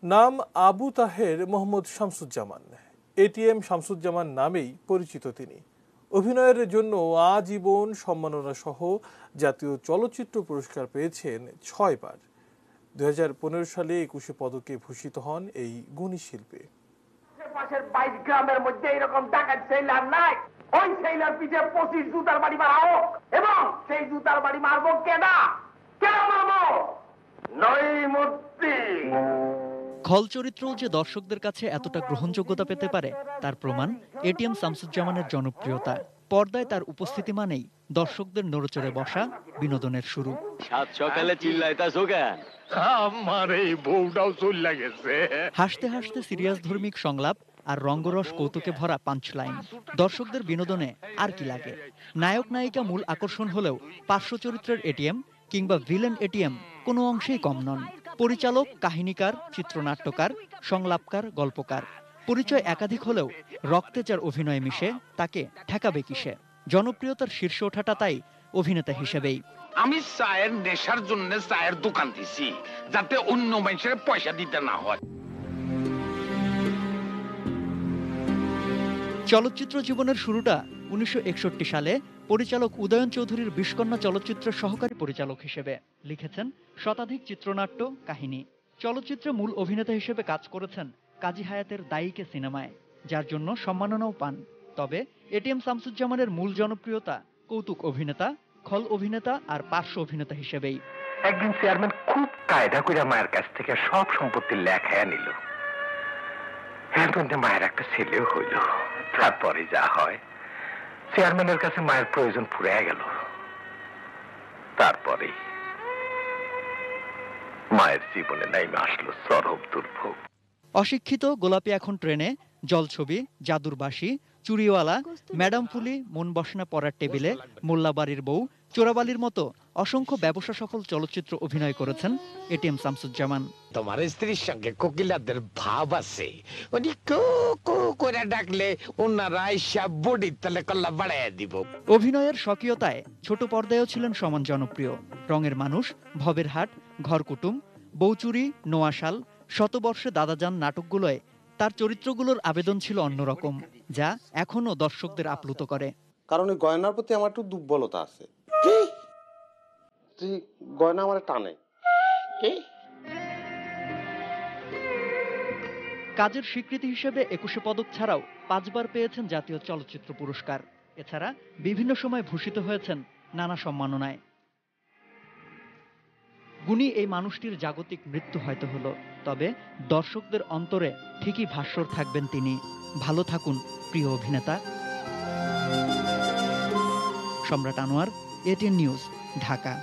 নাম আবু তাহের মোহাম্মদ শামসুজ্জামান। এটিএম শামসুজ্জামান নামেই পরিচিত তিনি। অভিনয়ের জন্য আজীবন সম্মাননা সহ জাতীয় চলচ্চিত্র পুরস্কার পেয়েছেন 6 বার। 2015 সালে 21 পদকে ভূষিত হন এই গুণী শিল্পী। পাশের 22 গ্রামের মধ্যে এরকম ডাকাত সেলার নাই। ওই সেলার পিছে 25 জুতার বাড়ি মারাও, এবং সেই জুতার বাড়ি মারবো কেডা? কেন মারবো? নইমুদ্দি। খল চরিত্র যে দর্শকদের কাছে এতটা গ্রহণযোগ্যতা পেতে পারে তার প্রমাণ এটিএম শামসুজ্জামানের জনপ্রিয়তা। পর্দায় তার উপস্থিতি মানেই দর্শকদের নড়েচড়ে বসা, বিনোদনের শুরু। সাত সকালে চিল্লাইতাছো কেন? আমার এই বউটাও চলে গেছে। হাসতে হাসতে সিরিয়াস ধর্মিক সংলাপ আর রঙ্গরস কৌতুকে ভরা পাঞ্চলাইন। দর্শকদের বিনোদনে আর কি লাগে? নায়ক নায়িকা মূল আকর্ষণ হলেও পার্শ্ব চরিত্রের এটিএম কিংবা ভিলেন এটিএম কোনো অংশেই কম নন। পরিচালক, কাহিনীকার, চিত্রনাট্যকার, সংলাপকার, গল্পকার, পরিচয় একাধিক হলেও রক্তে যার অভিনয় মিশে তাকে ঠেকাবে কিসে? জনপ্রিয়তার শীর্ষে ওঠাটা তাই অভিনেতা হিসেবেই। আমি চায়ের নেশার জন্য চায়ের দোকান দিছি, যাতে অন্য মানুষের পয়সা দিতে না হয়। চলচ্চিত্র জীবনের শুরুটা 1961 সালে পরিচালক উদয়ন চৌধুরীর বিষকন্যা চলচ্চিত্রের সহকারী পরিচালক হিসেবে। লিখেছেন শতাধিক চিত্রনাট্য, কাহিনী। চলচ্চিত্রে মূল অভিনেতা হিসেবে কাজ করেছেন কাজী হায়াতের দায়ীকে সিনেমায়, যার জন্য সম্মাননাও পান। তবে এটিএম শামসুজ্জামানের মূল জনপ্রিয়তা কৌতুক অভিনেতা, খল অভিনেতা আর পার্শ্ব অভিনেতা হিসেবেই। একদিন চেয়ারম্যান খুব কায়দা করে মায়ের কাছ থেকে সব সম্পত্তি লেখায়া নিল। এখন মায়ের একটা ছেলেও হইল। তারপরে যা হয়, চেয়ারম্যানের কাছে মায়ের প্রয়োজন ফুরিয়ে গেল। তারপরে মায়ের জীবনে নাইমে আসলো চরম দুর্ভোগ। অশিক্ষিত গোলাপি এখন ট্রেনে, জলছবি, জাদুর বাঁশি, চুরিওয়ালা, ম্যাডাম ফুলি, মন বসনা পড়ার টেবিলে, মোল্লাবাড়ির বউ, চোরাবালির মতো অসংখ্য ব্যবসা সফল চলচ্চিত্র অভিনয় করেছেন এটিএম শামসুজ্জামান। তোমার স্ত্রীর সঙ্গে কোকিলাদের ভাব আছে, উনি কু কু করে ডাকলে ওনারা আইসা বডির তলে কল্লা বাড়াইয়া দিব। অভিনয়ের স্বকীয়তায় ছোট পর্দায়ও ছিলেন সমান জনপ্রিয়। রঙের মানুষ, ভবের হাট, ঘরকুটুম, বউচুরি, নোয়াশাল, শতবর্ষে দাদাজান নাটকগুলোয় তার চরিত্রগুলোর আবেদন ছিল অন্যরকম, যা এখনো দর্শকদের আপ্লুত করে। কারণ এই গয়নার প্রতি আমার একটু দুর্বলতা আছে। গয়না আমার টানে। কাজের স্বীকৃতি হিসেবে 21 পদক ছাড়াও 5 বার পেয়েছেন জাতীয় চলচ্চিত্র পুরস্কার। এছাড়া বিভিন্ন সময় ভূষিত হয়েছেন নানা সম্মাননায়। গুণী এই মানুষটির জাগতিক মৃত্যু হয়তো হলো, তবে দর্শকদের অন্তরে ঠিকই ভাস্বর থাকবেন তিনি। ভালো থাকুন প্রিয় অভিনেতা। সম্রাট আনোয়ার, এটিএন নিউজ, ঢাকা।